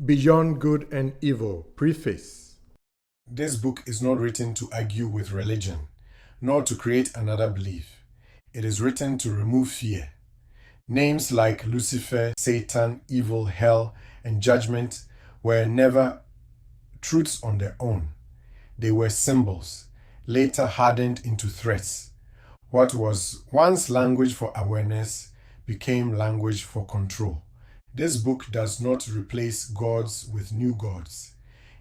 Beyond Good and Evil, Preface. This book is not written to argue with religion, nor to create another belief. It is written to remove fear. Names like Lucifer, Satan, evil, hell, and judgment were never truths on their own. They were symbols, later hardened into threats. What was once language for awareness became language for control. This book does not replace gods with new gods.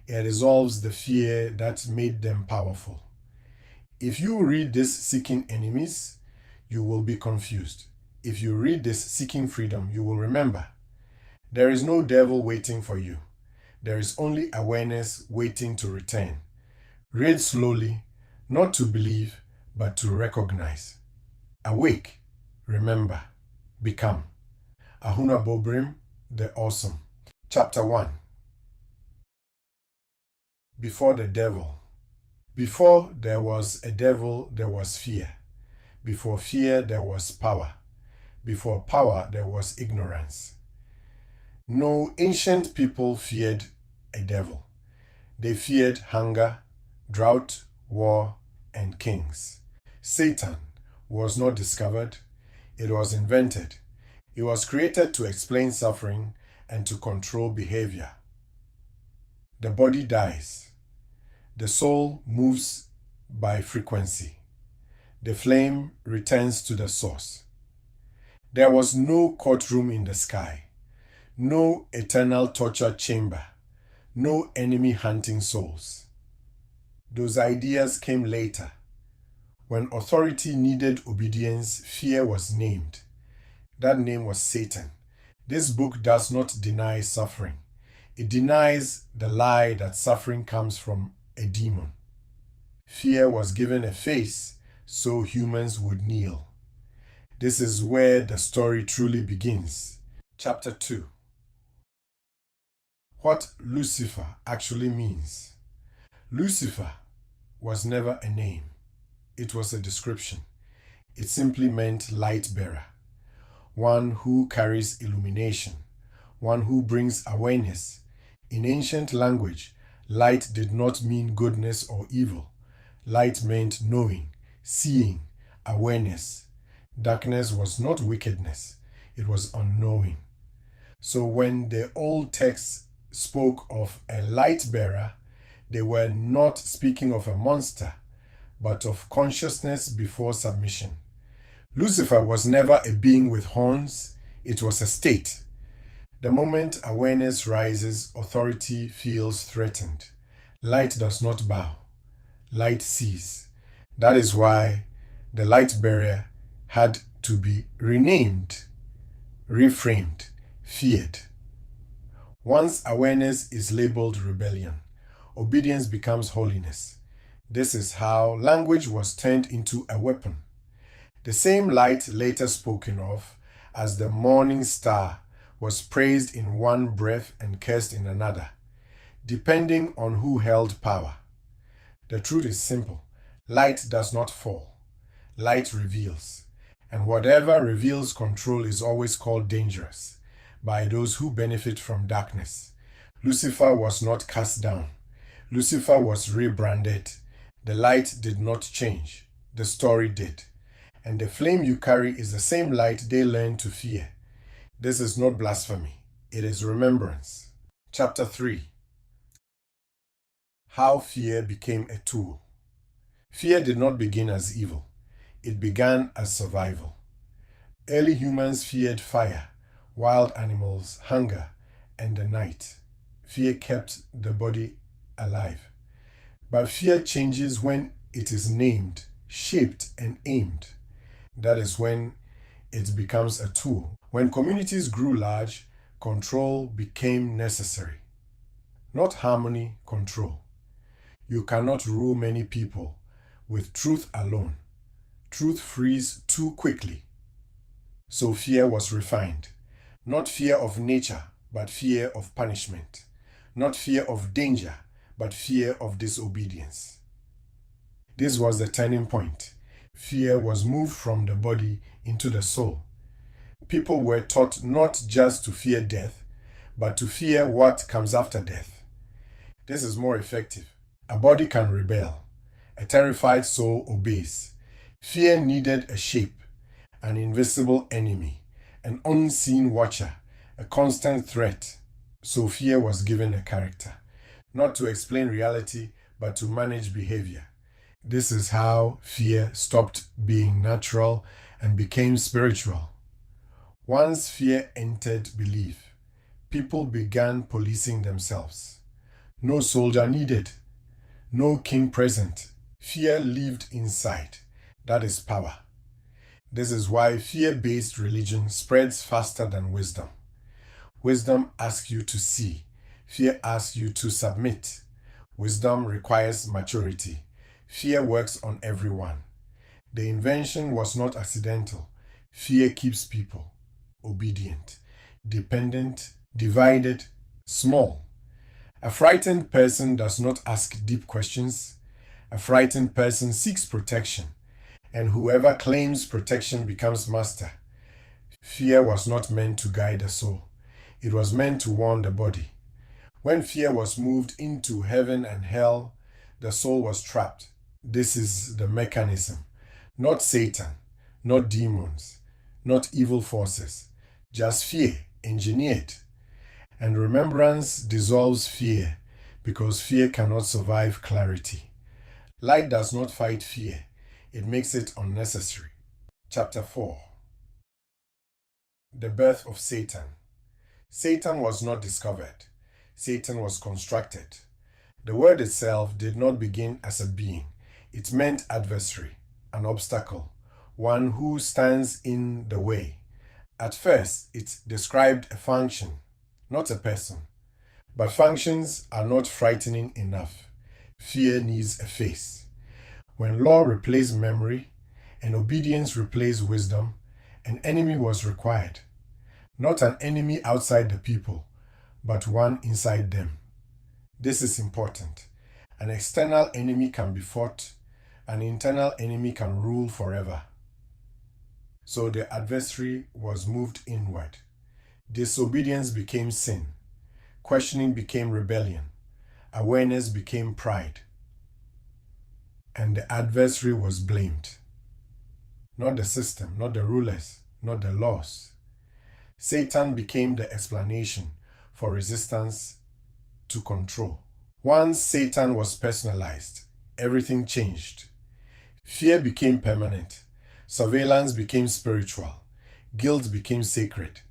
It resolves the fear that made them powerful. If you read this seeking enemies, you will be confused. If you read this seeking freedom, you will remember. There is no devil waiting for you. There is only awareness waiting to return. Read slowly, not to believe, but to recognize. Awake, remember, become. Ahunuabobirim, the Awesome. Chapter 1. Before the devil. Before there was a devil, there was fear. Before fear, there was power. Before power, there was ignorance. No ancient people feared a devil. They feared hunger, drought, war, and kings. Satan was not discovered, it was invented. It was created to explain suffering and to control behavior. The body dies. The soul moves by frequency. The flame returns to the source. There was no courtroom in the sky, no eternal torture chamber, no enemy hunting souls. Those ideas came later. When authority needed obedience, fear was named. That name was Satan. This book does not deny suffering. It denies the lie that suffering comes from a demon. Fear was given a face so humans would kneel. This is where the story truly begins. Chapter 2. What Lucifer actually means. Lucifer was never a name. It was a description. It simply meant light bearer, one who carries illumination, one who brings awareness. In ancient language, light did not mean goodness or evil. Light meant knowing, seeing, awareness. Darkness was not wickedness, it was unknowing. So when the old texts spoke of a light bearer, they were not speaking of a monster, but of consciousness before submission. Lucifer was never a being with horns, it was a state. The moment awareness rises, authority feels threatened. Light does not bow, light sees. That is why the light bearer had to be renamed, reframed, feared. Once awareness is labeled rebellion, obedience becomes holiness. This is how language was turned into a weapon. The same light later spoken of as the morning star was praised in one breath and cursed in another, depending on who held power. The truth is simple. Light does not fall. Light reveals. And whatever reveals control is always called dangerous by those who benefit from darkness. Lucifer was not cast down. Lucifer was rebranded. The light did not change. The story did. And the flame you carry is the same light they learned to fear. This is not blasphemy. It is remembrance. Chapter 3. How fear became a tool. Fear did not begin as evil. It began as survival. Early humans feared fire, wild animals, hunger, and the night. Fear kept the body alive. But fear changes when it is named, shaped, and aimed. That is when it becomes a tool. When communities grew large, control became necessary. Not harmony, control. You cannot rule many people with truth alone. Truth frees too quickly. So fear was refined. Not fear of nature, but fear of punishment. Not fear of danger, but fear of disobedience. This was the turning point. Fear was moved from the body into the soul. People were taught not just to fear death, but to fear what comes after death. This is more effective. A body can rebel. A terrified soul obeys. Fear needed a shape, an invisible enemy, an unseen watcher, a constant threat. So fear was given a character, not to explain reality, but to manage behavior. This is how fear stopped being natural and became spiritual. Once fear entered belief, people began policing themselves. No soldier needed, no king present. Fear lived inside. That is power. This is why fear-based religion spreads faster than wisdom. Wisdom asks you to see. Fear asks you to submit. Wisdom requires maturity. Fear works on everyone. The invention was not accidental. Fear keeps people obedient, dependent, divided, small. A frightened person does not ask deep questions. A frightened person seeks protection, and whoever claims protection becomes master. Fear was not meant to guide the soul. It was meant to warn the body. When fear was moved into heaven and hell, the soul was trapped. This is the mechanism. Not Satan, not demons, not evil forces, just fear engineered. And remembrance dissolves fear because fear cannot survive clarity. Light does not fight fear. It makes it unnecessary. Chapter 4. The birth of Satan. Satan was not discovered. Satan was constructed. The word itself did not begin as a being. It meant adversary, an obstacle, one who stands in the way. At first, it described a function, not a person. But functions are not frightening enough. Fear needs a face. When law replaced memory and obedience replaced wisdom, an enemy was required. Not an enemy outside the people, but one inside them. This is important. An external enemy can be fought. An internal enemy can rule forever. So the adversary was moved inward. Disobedience became sin. Questioning became rebellion. Awareness became pride. And the adversary was blamed. Not the system, not the rulers, not the laws. Satan became the explanation for resistance to control. Once Satan was personalized, everything changed. Fear became permanent. Surveillance became spiritual. Guilt became sacred.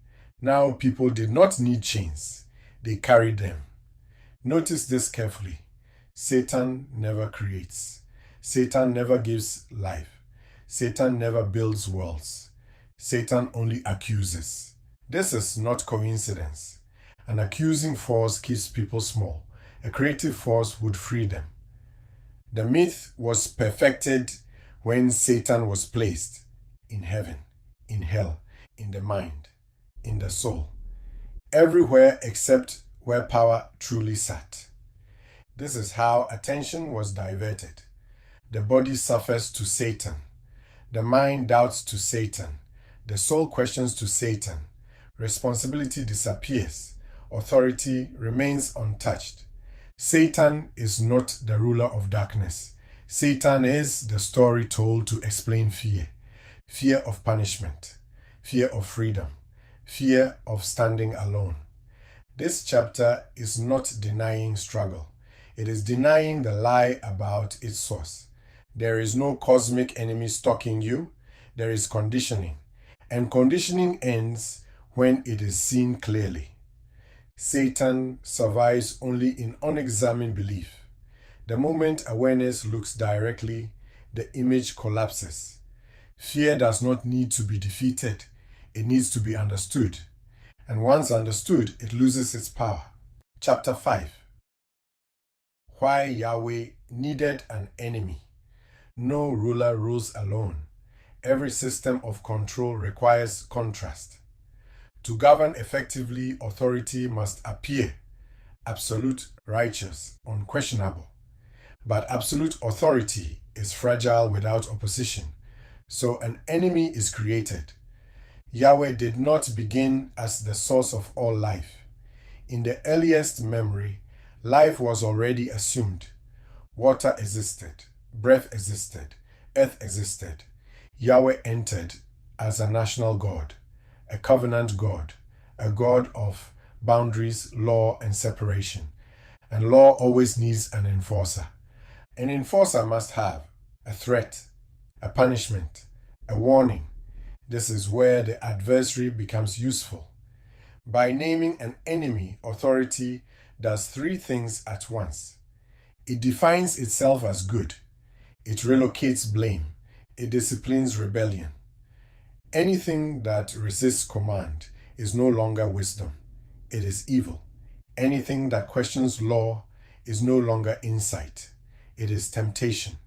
Now people did not need chains. They carried them. Notice this carefully. Satan never creates. Satan never gives life. Satan never builds worlds. Satan only accuses. This is not coincidence. An accusing force keeps people small. A creative force would free them. The myth was perfected when Satan was placed in heaven, in hell, in the mind, in the soul, everywhere except where power truly sat. This is how attention was diverted. The body suffers to Satan. The mind doubts to Satan. The soul questions to Satan. Responsibility disappears. Authority remains untouched. Satan is not the ruler of darkness. Satan is the story told to explain fear. Fear of punishment. Fear of freedom. Fear of standing alone. This chapter is not denying struggle. It is denying the lie about its source. There is no cosmic enemy stalking you. There is conditioning. And conditioning ends when it is seen clearly. Satan survives only in unexamined belief. The moment awareness looks directly, the image collapses. Fear does not need to be defeated. It needs to be understood. And once understood, it loses its power. Chapter 5. Why Yahweh needed an enemy. No ruler rules alone. Every system of control requires contrast. To govern effectively, authority must appear absolute, righteous, unquestionable. But absolute authority is fragile without opposition. So an enemy is created. Yahweh did not begin as the source of all life. In the earliest memory, life was already assumed. Water existed, breath existed, earth existed. Yahweh entered as a national God, a covenant God, a God of boundaries, law, and separation. And law always needs an enforcer. An enforcer must have a threat, a punishment, a warning. This is where the adversary becomes useful. By naming an enemy, authority does three things at once. It defines itself as good. It relocates blame. It disciplines rebellion. Anything that resists command is no longer wisdom. It is evil. Anything that questions law is no longer insight. It is temptation.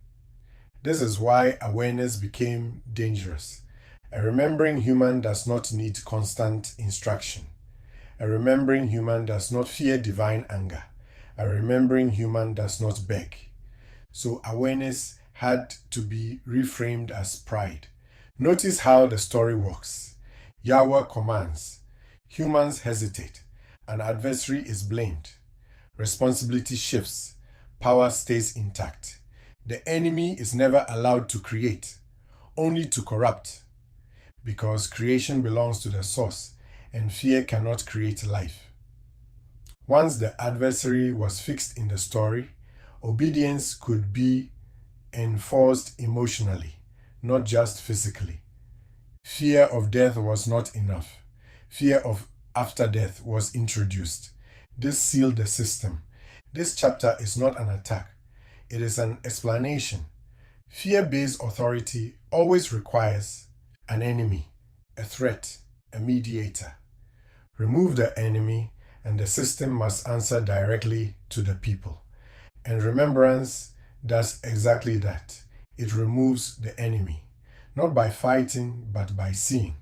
This is why awareness became dangerous. A remembering human does not need constant instruction. A remembering human does not fear divine anger. A remembering human does not beg. So awareness had to be reframed as pride. Notice how the story works. Yahweh commands. Humans hesitate. An adversary is blamed. Responsibility shifts. Power stays intact. The enemy is never allowed to create, only to corrupt. Because creation belongs to the source, and fear cannot create life. Once the adversary was fixed in the story, obedience could be enforced emotionally, not just physically. Fear of death was not enough. Fear of after death was introduced. This sealed the system. This chapter is not an attack. It is an explanation. Fear-based authority always requires an enemy, a threat, a mediator. Remove the enemy, and the system must answer directly to the people. And remembrance does exactly that. It removes the enemy, not by fighting, but by seeing.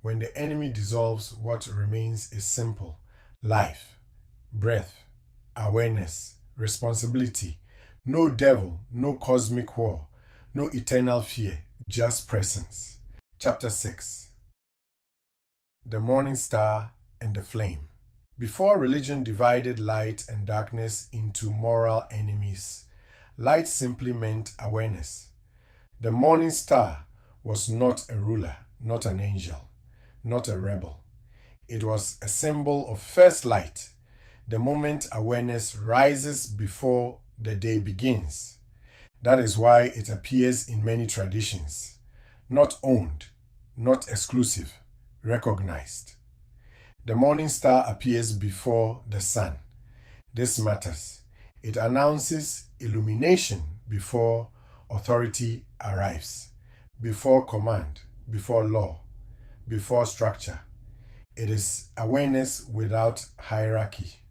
When the enemy dissolves, what remains is simple: life, breath, awareness, responsibility. No devil, no cosmic war, no eternal fear, just presence. Chapter 6. The Morning Star and the Flame. Before religion divided light and darkness into moral enemies, light simply meant awareness. The morning star was not a ruler, not an angel, not a rebel. It was a symbol of first light, the moment awareness rises before the day begins. That is why it appears in many traditions. Not owned, not exclusive, recognized. The morning star appears before the sun. This matters. It announces illumination before authority arrives, before command, before law, before structure. It is awareness without hierarchy.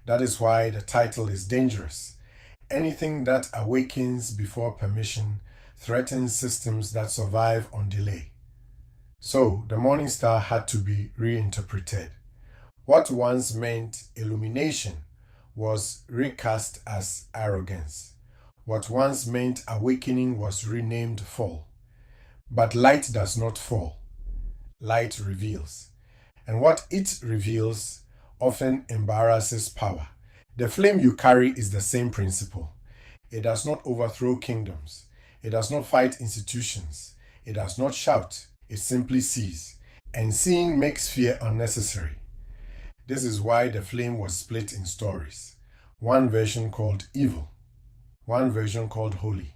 That is why the title is dangerous. Anything that awakens before permission threatens systems that survive on delay. So, the morning star had to be reinterpreted. What once meant illumination was recast as arrogance. What once meant awakening was renamed fall. But light does not fall. Light reveals. And what it reveals often embarrasses power. The flame you carry is the same principle. It does not overthrow kingdoms. It does not fight institutions. It does not shout. It simply sees. And seeing makes fear unnecessary. This is why the flame was split in stories. One version called evil, one version called holy.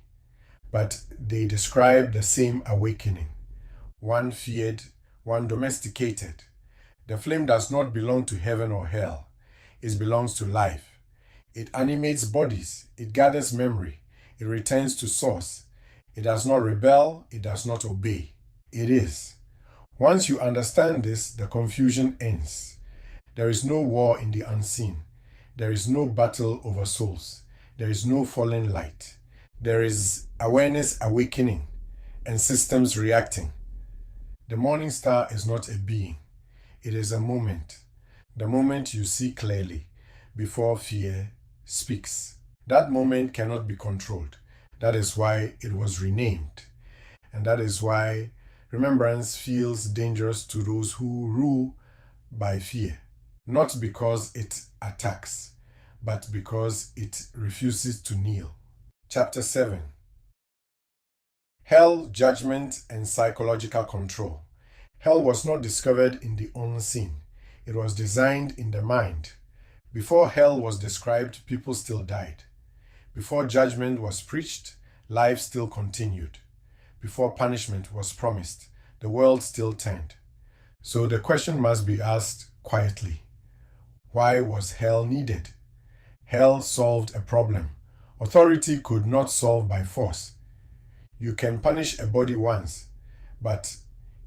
But they describe the same awakening. One feared, one domesticated. The flame does not belong to heaven or hell. It belongs to life. It animates bodies. It gathers memory. It returns to source. It does not rebel. It does not obey. It is. Once you understand this, the confusion ends. There is no war in the unseen. There is no battle over souls. There is no fallen light. There is awareness awakening and systems reacting. The morning star is not a being. It is a moment. The moment you see clearly before fear speaks. That moment cannot be controlled. That is why it was renamed. And that is why remembrance feels dangerous to those who rule by fear, not because it attacks, but because it refuses to kneel. Chapter 7. Hell, Judgment, and Psychological Control. Hell was not discovered in the unseen. It was designed in the mind. Before hell was described, people still died. Before judgment was preached, life still continued. Before punishment was promised, the world still turned. So the question must be asked quietly. Why was hell needed? Hell solved a problem authority could not solve by force. You can punish a body once, but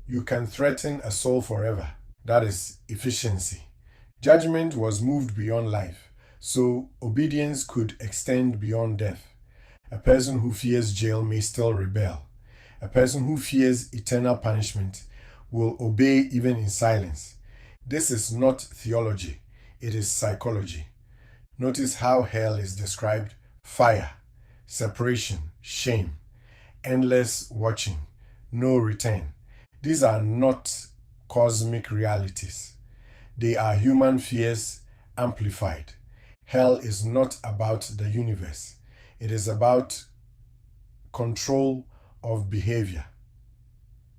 you can threaten a soul forever. That is efficiency. Judgment was moved beyond life, so obedience could extend beyond death. A person who fears jail may still rebel. A person who fears eternal punishment will obey even in silence. This is not theology, it is psychology. Notice how hell is described: fire, separation, shame, endless watching, no return. These are not cosmic realities. They are human fears amplified. Hell is not about the universe. It is about control of behavior.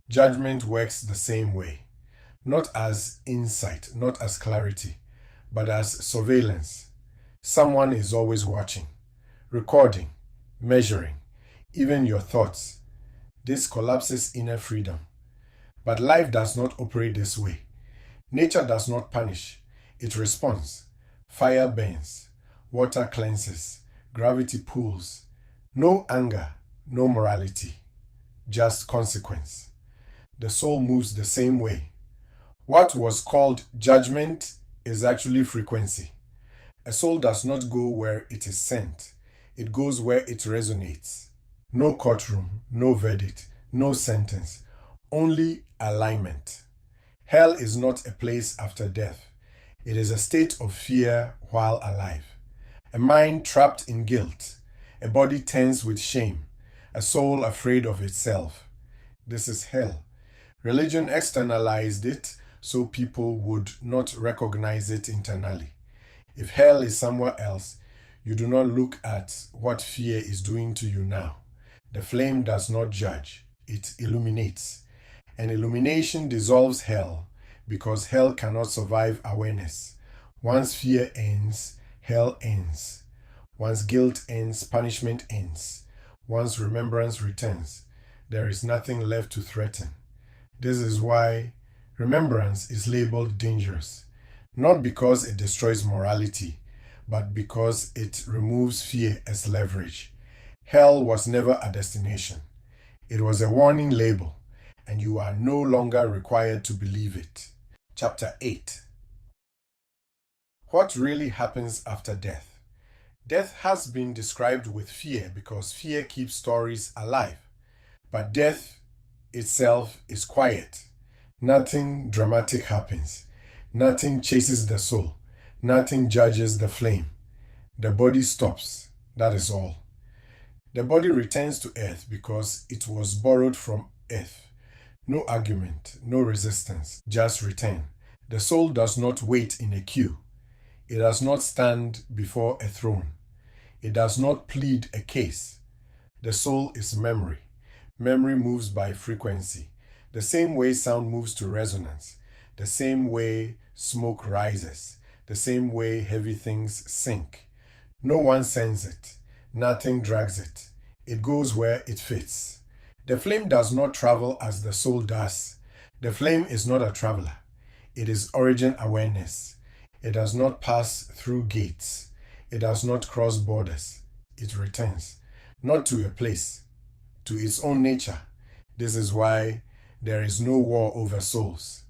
Judgment works the same way, not as insight, not as clarity, but as surveillance. Someone is always watching, recording, measuring, even your thoughts. This collapses inner freedom. But life does not operate this way. Nature does not punish, it responds. Fire burns, water cleanses, gravity pulls. No anger, no morality, just consequence. The soul moves the same way. What was called judgment is actually frequency. A soul does not go where it is sent. It goes where it resonates. No courtroom, no verdict, no sentence, only alignment. Hell is not a place after death. It is a state of fear while alive. A mind trapped in guilt, a body tense with shame, a soul afraid of itself. This is hell. Religion externalized it so people would not recognize it internally. If hell is somewhere else, you do not look at what fear is doing to you now. The flame does not judge, it illuminates. And illumination dissolves hell, because hell cannot survive awareness. Once fear ends, hell ends. Once guilt ends, punishment ends. Once remembrance returns, there is nothing left to threaten. This is why remembrance is labeled dangerous, not because it destroys morality, but because it removes fear as leverage. Hell was never a destination. It was a warning label, and you are no longer required to believe it. Chapter 8. What really happens after death? Death has been described with fear because fear keeps stories alive. But death itself is quiet. Nothing dramatic happens. Nothing chases the soul. Nothing judges the flame. The body stops. That is all. The body returns to earth because it was borrowed from earth. No argument, no resistance, just return. The soul does not wait in a queue. It does not stand before a throne. It does not plead a case. The soul is memory. Memory moves by frequency. The same way sound moves to resonance. The same way smoke rises. The same way heavy things sink. No one sends it. Nothing drags it. It goes where it fits. The flame does not travel as the soul does. The flame is not a traveler. It is origin awareness. It does not pass through gates. It does not cross borders. It returns, not to a place, to its own nature. This is why there is no war over souls.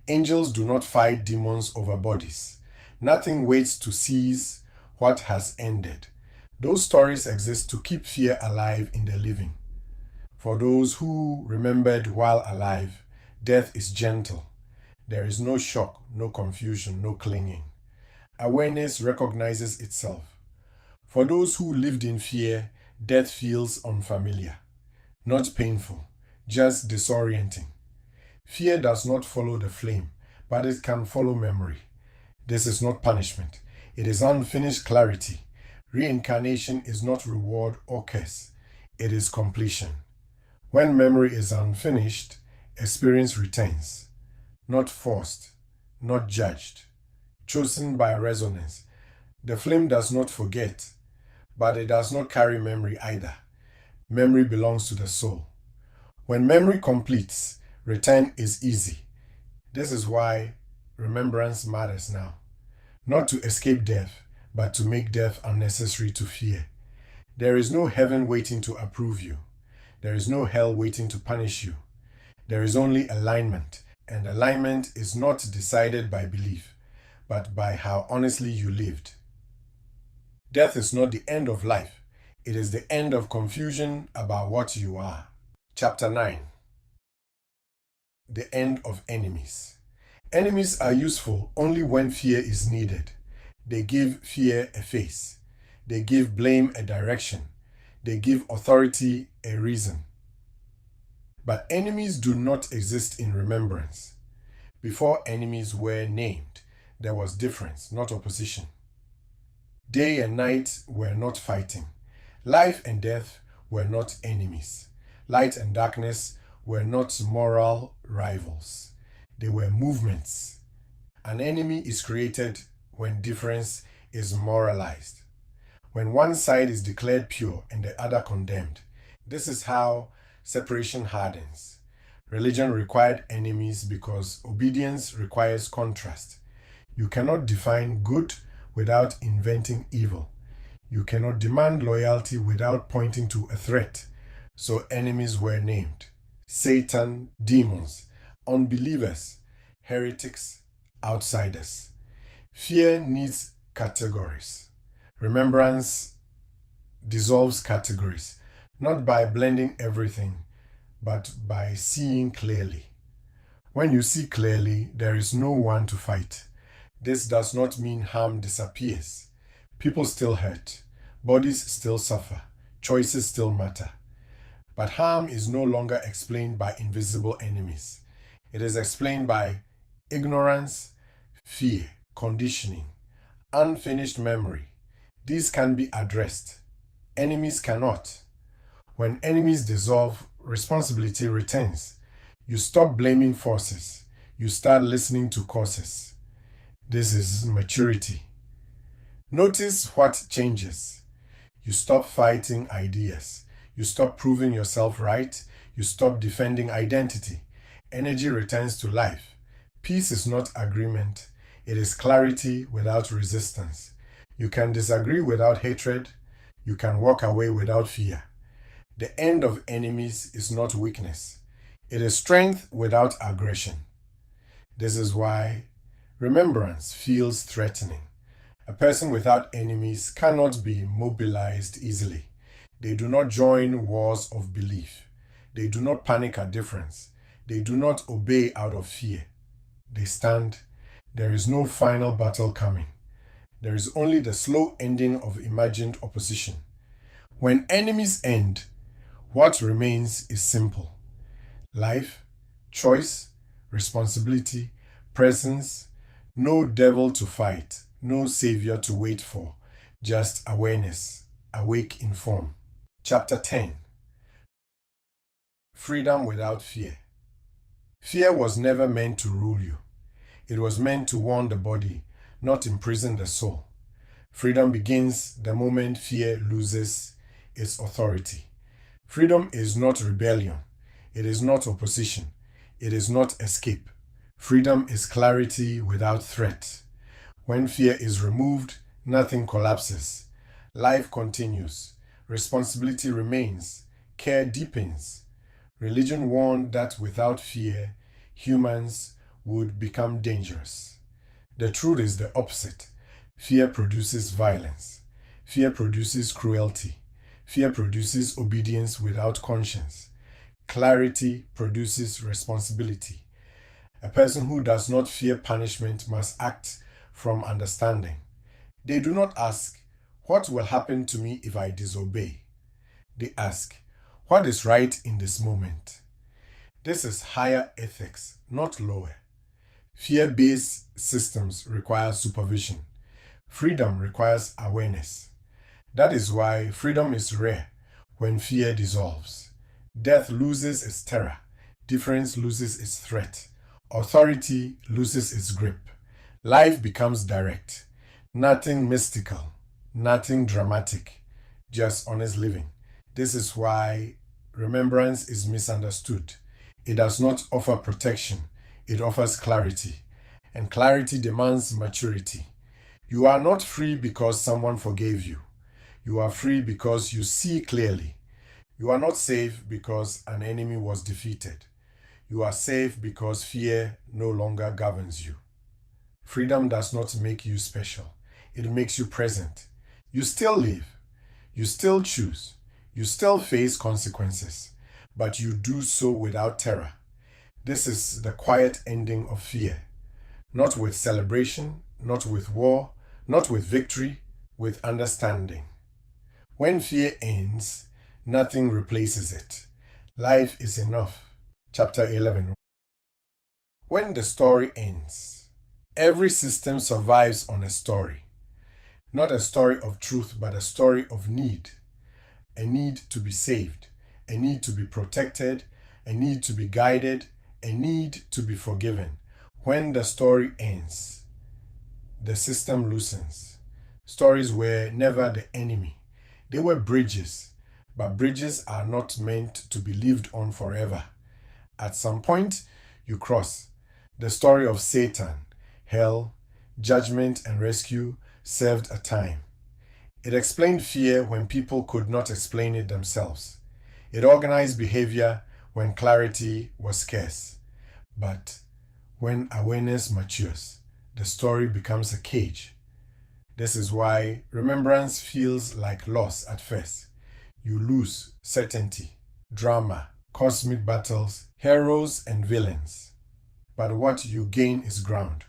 Angels do not fight demons over bodies. Nothing waits to seize what has ended. Those stories exist to keep fear alive in the living. For those who remembered while alive, death is gentle. There is no shock, no confusion, no clinging. Awareness recognizes itself. For those who lived in fear, death feels unfamiliar. Not painful, just disorienting. Fear does not follow the flame, but it can follow memory. This is not punishment. It is unfinished clarity. Reincarnation is not reward or curse. It is completion. When memory is unfinished, experience returns, not forced, not judged, chosen by resonance. The flame does not forget, but it does not carry memory either. Memory belongs to the soul. When memory completes, return is easy. This is why remembrance matters now. Not to escape death, but to make death unnecessary to fear. There is no heaven waiting to approve you. There is no hell waiting to punish you. There is only alignment, and alignment is not decided by belief, but by how honestly you lived. Death is not the end of life. It is the end of confusion about what you are. Chapter 9. The end of enemies. Enemies are useful only when fear is needed. They give fear a face. They give blame a direction. They give authority a reason. But enemies do not exist in remembrance. Before enemies were named, there was difference, not opposition. Day and night were not fighting. Life and death were not enemies. Light and darkness were not moral rivals. They were movements. An enemy is created when difference is moralized. When one side is declared pure and the other condemned. This is how separation hardens. Religion required enemies because obedience requires contrast. You cannot define good without inventing evil. You cannot demand loyalty without pointing to a threat. So enemies were named. Satan, demons, unbelievers, heretics, outsiders. Fear needs categories. Remembrance dissolves categories, not by blending everything, but by seeing clearly. When you see clearly, there is no one to fight. This does not mean harm disappears. People still hurt. Bodies still suffer. Choices still matter. But harm is no longer explained by invisible enemies. It is explained by ignorance, fear, conditioning, unfinished memory. These can be addressed. Enemies cannot. When enemies dissolve, responsibility returns. You stop blaming forces. You start listening to causes. This is maturity. Notice what changes. You stop fighting ideas. You stop proving yourself right. You stop defending identity. Energy returns to life. Peace is not agreement. It is clarity without resistance. You can disagree without hatred. You can walk away without fear. The end of enemies is not weakness. It is strength without aggression. This is why remembrance feels threatening. A person without enemies cannot be mobilized easily. They do not join wars of belief. They do not panic at difference. They do not obey out of fear. They stand. There is no final battle coming. There is only the slow ending of imagined opposition. When enemies end, what remains is simple. Life, choice, responsibility, presence, no devil to fight, no savior to wait for, just awareness, awake in form. Chapter 10. Freedom without fear. Fear was never meant to rule you. It was meant to warn the body, not imprison the soul. Freedom begins the moment fear loses its authority. Freedom is not rebellion. It is not opposition. It is not escape. Freedom is clarity without threat. When fear is removed, nothing collapses. Life continues. Responsibility remains. Care deepens. Religion warned that without fear, humans would become dangerous. The truth is the opposite. Fear produces violence. Fear produces cruelty. Fear produces obedience without conscience. Clarity produces responsibility. A person who does not fear punishment must act from understanding. They do not ask, "What will happen to me if I disobey?" They ask, "What is right in this moment?" This is higher ethics, not lower. Fear-based systems require supervision. Freedom requires awareness. That is why freedom is rare when fear dissolves. Death loses its terror. Difference loses its threat. Authority loses its grip. Life becomes direct. Nothing mystical, nothing dramatic, just honest living. This is why remembrance is misunderstood. It does not offer protection, it offers clarity. And clarity demands maturity. You are not free because someone forgave you. You are free because you see clearly. You are not safe because an enemy was defeated. You are safe because fear no longer governs you. Freedom does not make you special. It makes you present. You still live. You still choose. You still face consequences. But you do so without terror. This is the quiet ending of fear. Not with celebration, not with war, not with victory, with understanding. When fear ends, nothing replaces it. Life is enough. Chapter 11. When the story ends, every system survives on a story. Not a story of truth, but a story of need. A need to be saved, a need to be protected, a need to be guided, a need to be forgiven. When the story ends, the system loosens. Stories were never the enemy. They were bridges, but bridges are not meant to be lived on forever. At some point, you cross. The story of Satan, hell, judgment, and rescue served a time. It explained fear when people could not explain it themselves. It organized behavior when clarity was scarce. But when awareness matures, the story becomes a cage. This is why remembrance feels like loss at first. You lose certainty, drama, cosmic battles, heroes and villains. But what you gain is ground.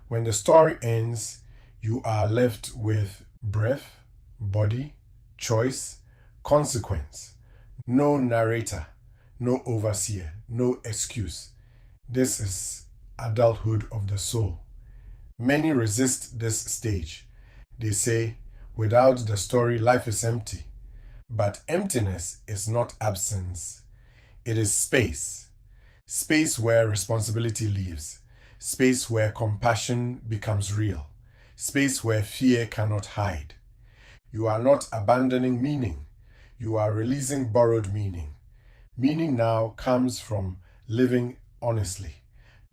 When the story ends, you are left with breath, body, choice, consequence. No narrator, no overseer, no excuse. This is adulthood of the soul. Many resist this stage. They say, without the story, life is empty. But emptiness is not absence. It is space. Space where responsibility lives. Space where compassion becomes real. Space where fear cannot hide. You are not abandoning meaning. You are releasing borrowed meaning. Meaning now comes from living honestly.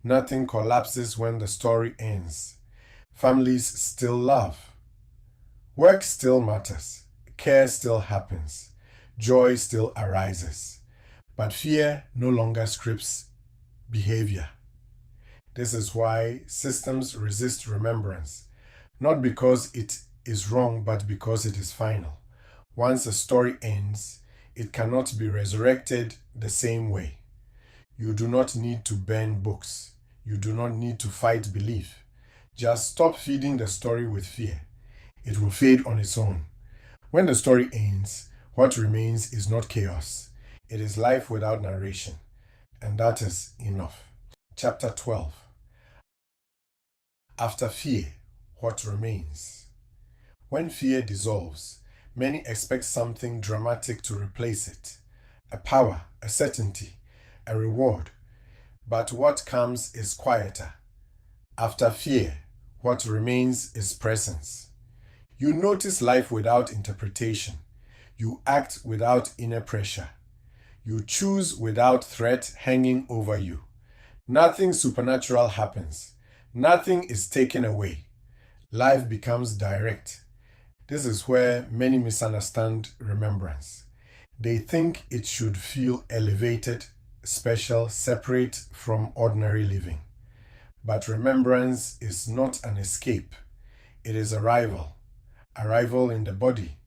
Nothing collapses when the story ends. Families still love. Work still matters. Care still happens. Joy still arises. But fear no longer scripts behavior. This is why systems resist remembrance. Not because it is wrong, but because it is final. Once a story ends, it cannot be resurrected the same way. You do not need to burn books. You do not need to fight belief. Just stop feeding the story with fear. It will fade on its own. When the story ends, what remains is not chaos. It is life without narration. And that is enough. Chapter 12. After fear, what remains? When fear dissolves, many expect something dramatic to replace it. A power, a certainty, a reward. But what comes is quieter. After fear, what remains is presence. You notice life without interpretation. You act without inner pressure. You choose without threat hanging over you. Nothing supernatural happens. Nothing is taken away. Life becomes direct. This is where many misunderstand remembrance. They think it should feel elevated, special, separate from ordinary living. But remembrance is not an escape. It is arrival. Arrival in the body.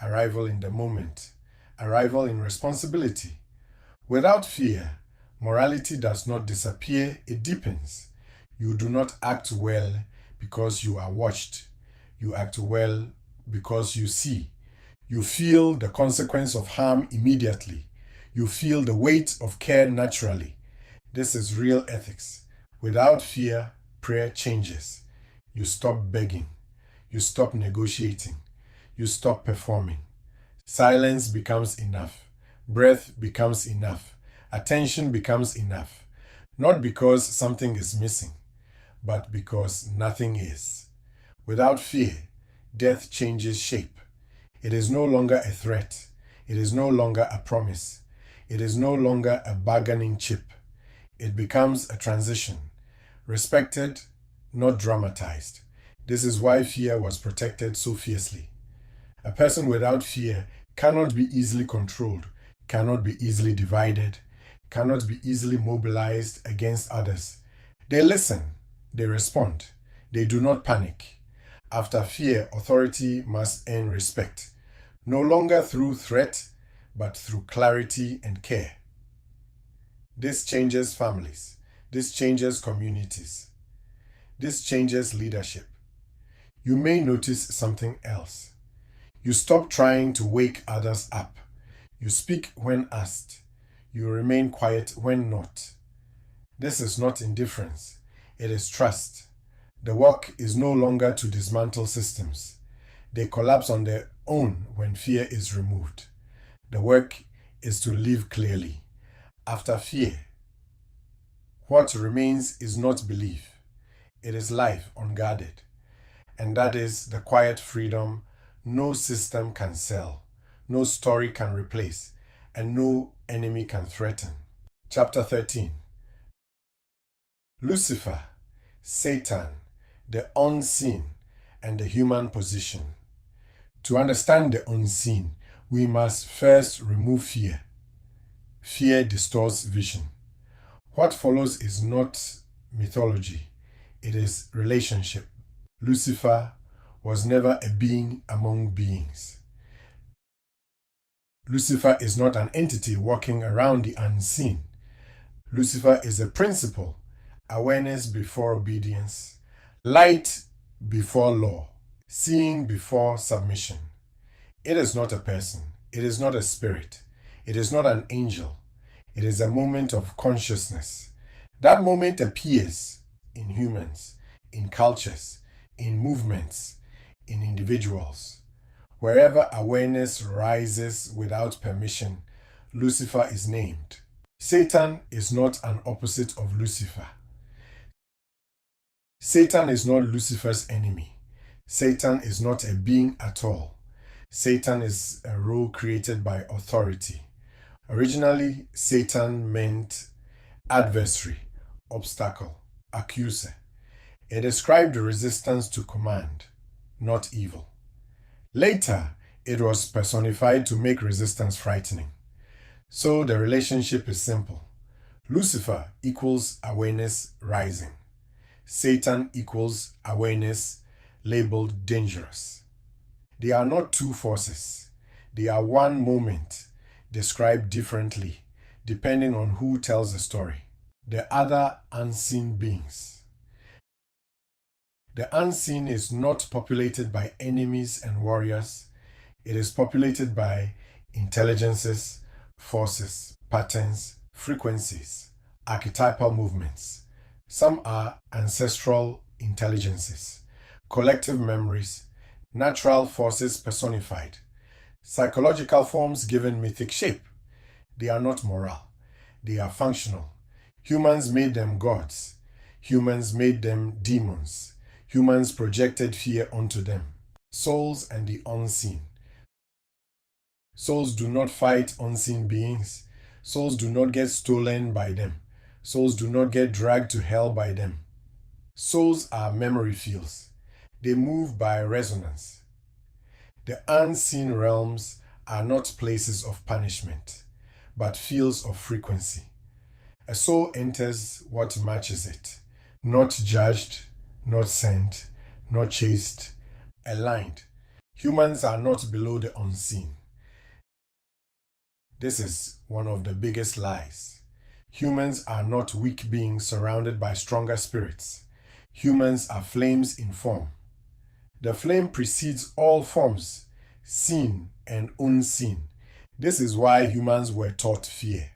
Arrival in the moment. Arrival in responsibility. Without fear, morality does not disappear, it deepens. You do not act well because you are watched. You act well because you see. You feel the consequence of harm immediately. You feel the weight of care naturally. This is real ethics. Without fear, prayer changes. You stop begging. You stop negotiating. You stop performing. Silence becomes enough. Breath becomes enough. Attention becomes enough. Not because something is missing, but because nothing is. Without fear, death changes shape. It is no longer a threat. It is no longer a promise. It is no longer a bargaining chip. It becomes a transition. Respected, not dramatized. This is why fear was protected so fiercely. A person without fear cannot be easily controlled, cannot be easily divided, cannot be easily mobilized against others. They listen, they respond, they do not panic. After fear, authority must earn respect, no longer through threat, but through clarity and care. This changes families. This changes communities. This changes leadership. You may notice something else. You stop trying to wake others up. You speak when asked. You remain quiet when not. This is not indifference. It is trust. The work is no longer to dismantle systems. They collapse on their own when fear is removed. The work is to live clearly. After fear, what remains is not belief. It is life unguarded. And that is the quiet freedom no system can sell, no story can replace, and no enemy can threaten. Chapter 13. Lucifer, Satan, the unseen, and the human position. To understand the unseen, we must first remove fear. Fear distorts vision. What follows is not mythology, it is relationship. Lucifer was never a being among beings. Lucifer is not an entity walking around the unseen. Lucifer is a principle, awareness before obedience, light before law, seeing before submission. It is not a person. It is not a spirit. It is not an angel. It is a moment of consciousness. That moment appears in humans, in cultures, in movements, in individuals. Wherever awareness rises without permission, Lucifer is named. Satan is not an opposite of Lucifer. Satan is not Lucifer's enemy. Satan is not a being at all. Satan is a role created by authority. Originally, Satan meant adversary, obstacle, accuser. It described resistance to command, not evil. Later, it was personified to make resistance frightening. So the relationship is simple. Lucifer equals awareness rising. Satan equals awareness labeled dangerous. They are not two forces. They are one moment, described differently, depending on who tells the story. The other unseen beings. The unseen is not populated by enemies and warriors. It is populated by intelligences, forces, patterns, frequencies, archetypal movements. Some are ancestral intelligences, collective memories, natural forces personified, psychological forms given mythic shape. They are not moral. They are functional. Humans made them gods. Humans made them demons. Humans projected fear onto them. Souls and the unseen. Souls do not fight unseen beings. Souls do not get stolen by them. Souls do not get dragged to hell by them. Souls are memory fields. They move by resonance. The unseen realms are not places of punishment, but fields of frequency. A soul enters what matches it, not judged, not sent, not chased, aligned. Humans are not below the unseen. This is one of the biggest lies. Humans are not weak beings surrounded by stronger spirits. Humans are flames in form. The flame precedes all forms, seen and unseen. This is why humans were taught fear.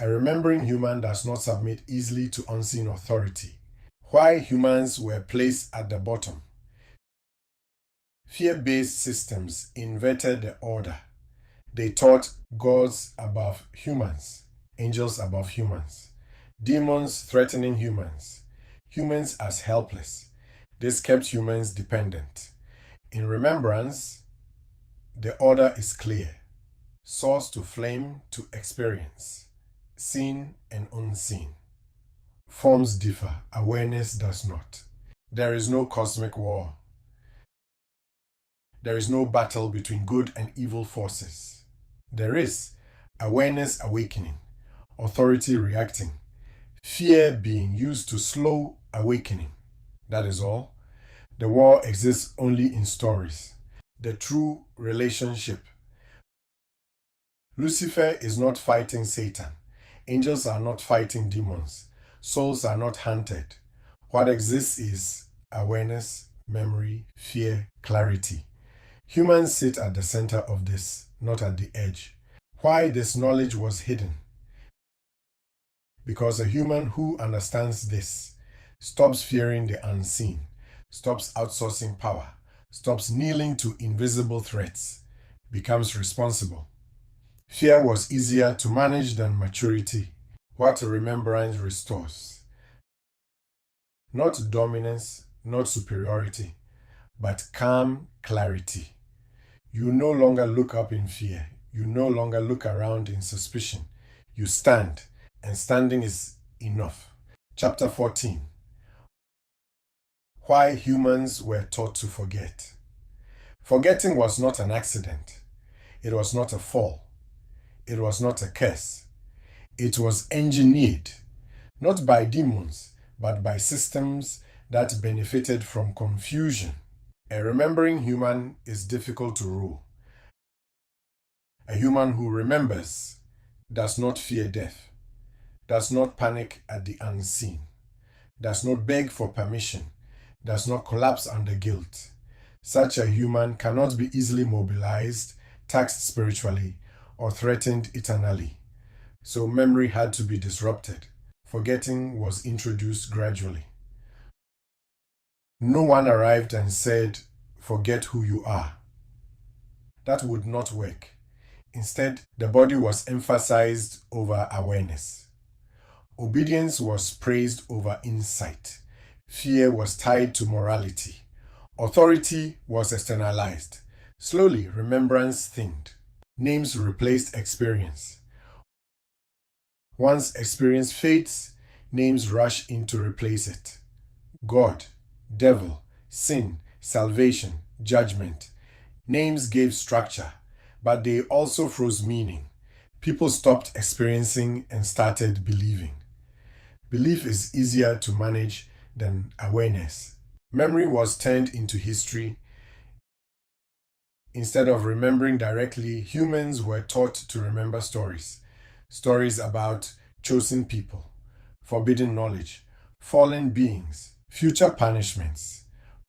A remembering human does not submit easily to unseen authority. Why humans were placed at the bottom. Fear-based systems inverted the order. They taught gods above humans, angels above humans, demons threatening humans, humans as helpless. This kept humans dependent. In Remembrance, the order is clear. Source to flame to experience, seen and unseen. Forms differ, awareness does not. There is no cosmic war. There is no battle between good and evil forces. There is awareness awakening, authority reacting, fear being used to slow awakening. That is all. The war exists only in stories. The true relationship. Lucifer is not fighting Satan. Angels are not fighting demons. Souls are not hunted. What exists is awareness, memory, fear, clarity. Humans sit at the center of this, not at the edge. Why this knowledge was hidden? Because a human who understands this stops fearing the unseen, stops outsourcing power, stops kneeling to invisible threats, becomes responsible. Fear was easier to manage than maturity. What remembrance restores. Not dominance, not superiority, but calm clarity. You no longer look up in fear. You no longer look around in suspicion. You stand, and standing is enough. Chapter 14. Why humans were taught to forget. Forgetting was not an accident. It was not a fall. It was not a curse. It was engineered, not by demons, but by systems that benefited from confusion. A remembering human is difficult to rule. A human who remembers does not fear death, does not panic at the unseen, does not beg for permission, does not collapse under guilt. Such a human cannot be easily mobilized, taxed spiritually, or threatened eternally. So memory had to be disrupted. Forgetting was introduced gradually. No one arrived and said, "Forget who you are." That would not work. Instead, the body was emphasized over awareness. Obedience was praised over insight. Fear was tied to morality. Authority was externalized. Slowly, remembrance thinned. Names replaced experience. Once experience fades, names rush in to replace it. God, devil, sin, salvation, judgment. Names gave structure, but they also froze meaning. People stopped experiencing and started believing. Belief is easier to manage than awareness. Memory was turned into history. Instead of remembering directly, humans were taught to remember stories. Stories about chosen people, forbidden knowledge, fallen beings, future punishments,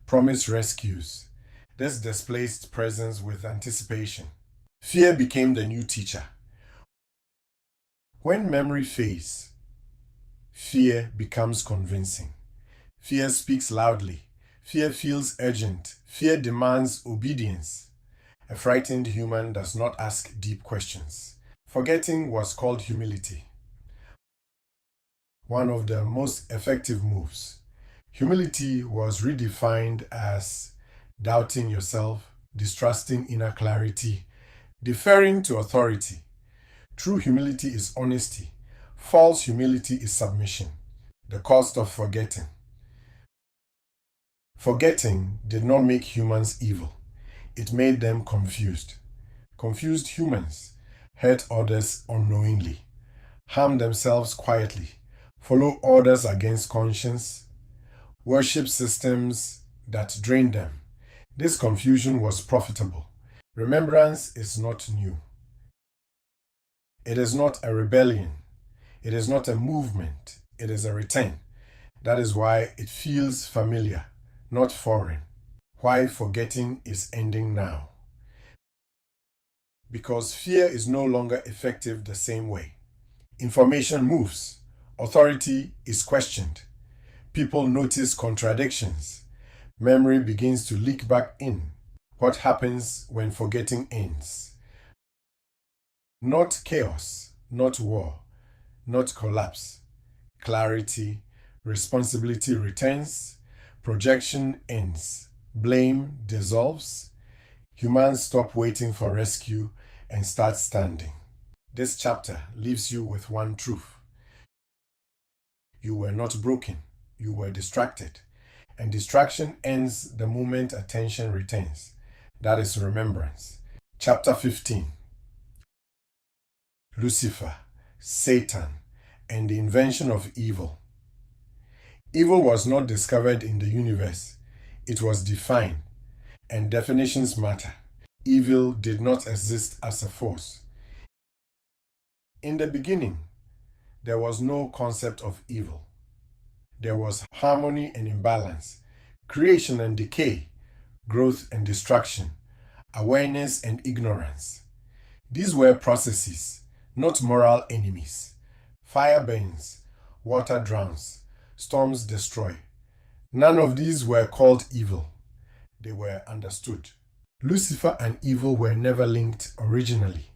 promised rescues. This displaced presence with anticipation. Fear became the new teacher. When memory fades, fear becomes convincing. Fear speaks loudly. Fear feels urgent. Fear demands obedience. A frightened human does not ask deep questions. Forgetting was called humility. One of the most effective moves. Humility was redefined as doubting yourself, distrusting inner clarity, deferring to authority. True humility is honesty. False humility is submission. The cost of forgetting. Forgetting did not make humans evil. It made them confused. Confused humans hurt others unknowingly, harm themselves quietly, follow orders against conscience, worship systems that drain them. This confusion was profitable. Remembrance is not new. It is not a rebellion. It is not a movement. It is a return. That is why it feels familiar, not foreign. Why forgetting is ending now. Because fear is no longer effective the same way. Information moves. Authority is questioned. People notice contradictions. Memory begins to leak back in. What happens when forgetting ends? Not chaos, not war, not collapse. Clarity, responsibility returns, projection ends, blame dissolves. Humans stop waiting for rescue and start standing. This chapter leaves you with one truth. You were not broken, you were distracted. And distraction ends the moment attention returns. That is remembrance. Chapter 15. Lucifer, Satan, and the invention of evil. Evil was not discovered in the universe. It was defined, and definitions matter. Evil did not exist as a force. In the beginning, there was no concept of evil. There was harmony and imbalance, creation and decay, growth and destruction, awareness and ignorance. These were processes, not moral enemies. Fire burns, water drowns, storms destroy. None of these were called evil. They were understood. Lucifer and evil were never linked originally.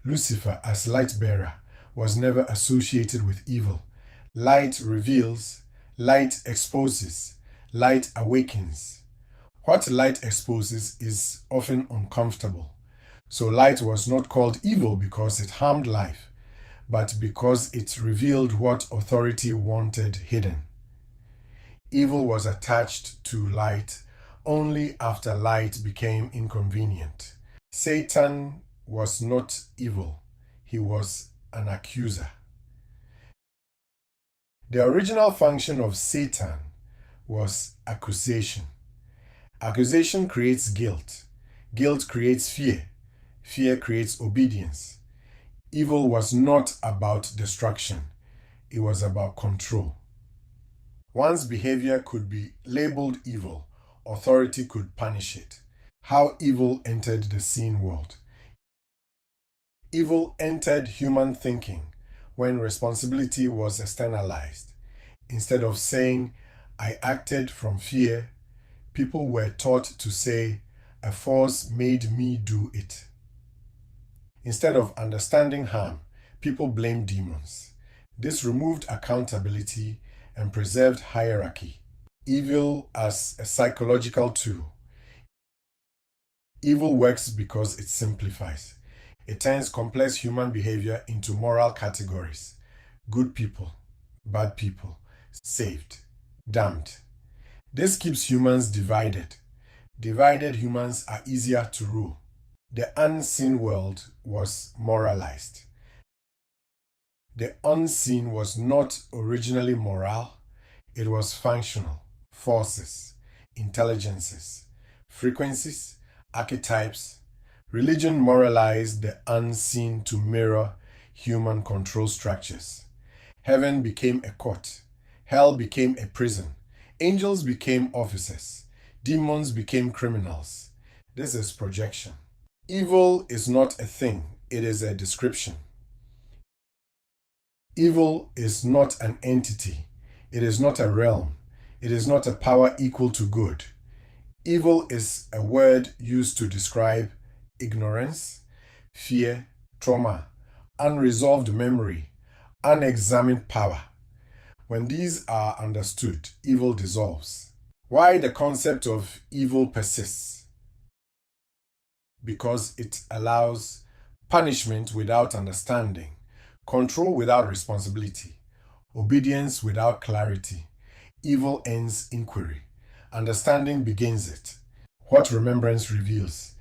Lucifer, as light bearer, was never associated with evil. Light reveals, light exposes, light awakens. What light exposes is often uncomfortable. So light was not called evil because it harmed life, but because it revealed what authority wanted hidden. Evil was attached to light only after light became inconvenient. Satan was not evil. He was an accuser. The original function of Satan was accusation. Accusation creates guilt. Guilt creates fear. Fear creates obedience. Evil was not about destruction. It was about control. One's behavior could be labeled evil. Authority could punish it. How evil entered the seen world. Evil entered human thinking when responsibility was externalized. Instead of saying, "I acted from fear," people were taught to say, "A force made me do it." Instead of understanding harm, people blamed demons. This removed accountability and preserved hierarchy. Evil as a psychological tool. Evil works because it simplifies. It turns complex human behavior into moral categories. Good people, bad people, saved, damned. This keeps humans divided. Divided humans are easier to rule. The unseen world was moralized. The unseen was not originally moral. It was functional. Forces, intelligences, frequencies, archetypes. Religion moralized the unseen to mirror human control structures. Heaven became a court. Hell became a prison. Angels became officers. Demons became criminals. This is projection. Evil is not a thing. It is a description. Evil is not an entity. It is not a realm. It is not a power equal to good. Evil is a word used to describe ignorance, fear, trauma, unresolved memory, unexamined power. When these are understood, evil dissolves. Why the concept of evil persists? Because it allows punishment without understanding, control without responsibility, obedience without clarity. Evil ends inquiry. Understanding begins it. What remembrance reveals.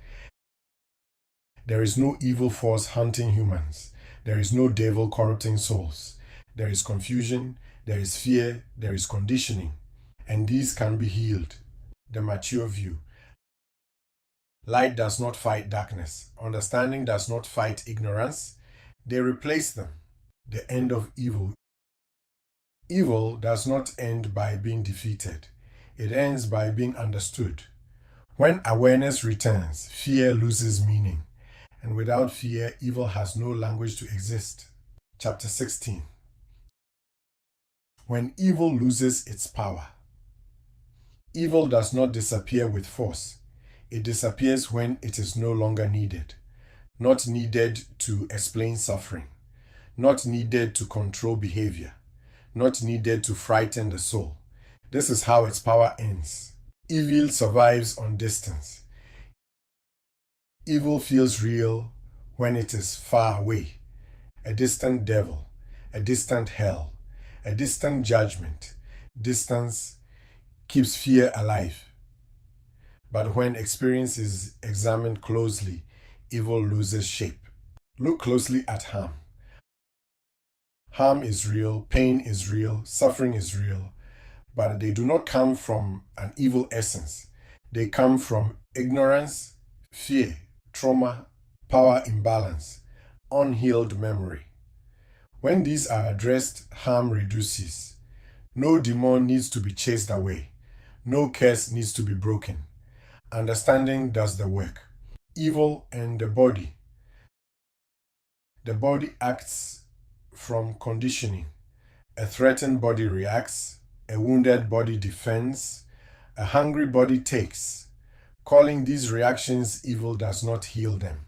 There is no evil force hunting humans. There is no devil corrupting souls. There is confusion, there is fear, there is conditioning, and these can be healed. The mature view. Light does not fight darkness. Understanding does not fight ignorance. They replace them. The end of evil. Evil does not end by being defeated. It ends by being understood. When awareness returns, fear loses meaning. And without fear, evil has no language to exist. Chapter 16. When evil loses its power. Evil does not disappear with force. It disappears when it is no longer needed. Not needed to explain suffering. Not needed to control behavior. Not needed to frighten the soul. This is how its power ends. Evil survives on distance. Evil feels real when it is far away. A distant devil, a distant hell, a distant judgment. Distance keeps fear alive. But when experience is examined closely, evil loses shape. Look closely at harm. Harm is real, pain is real, suffering is real, but they do not come from an evil essence. They come from ignorance, fear, trauma, power imbalance, unhealed memory. When these are addressed, harm reduces. No demon needs to be chased away. No curse needs to be broken. Understanding does the work. Evil and the body. The body acts from conditioning. A threatened body reacts. A wounded body defends. A hungry body takes. Calling these reactions evil does not heal them.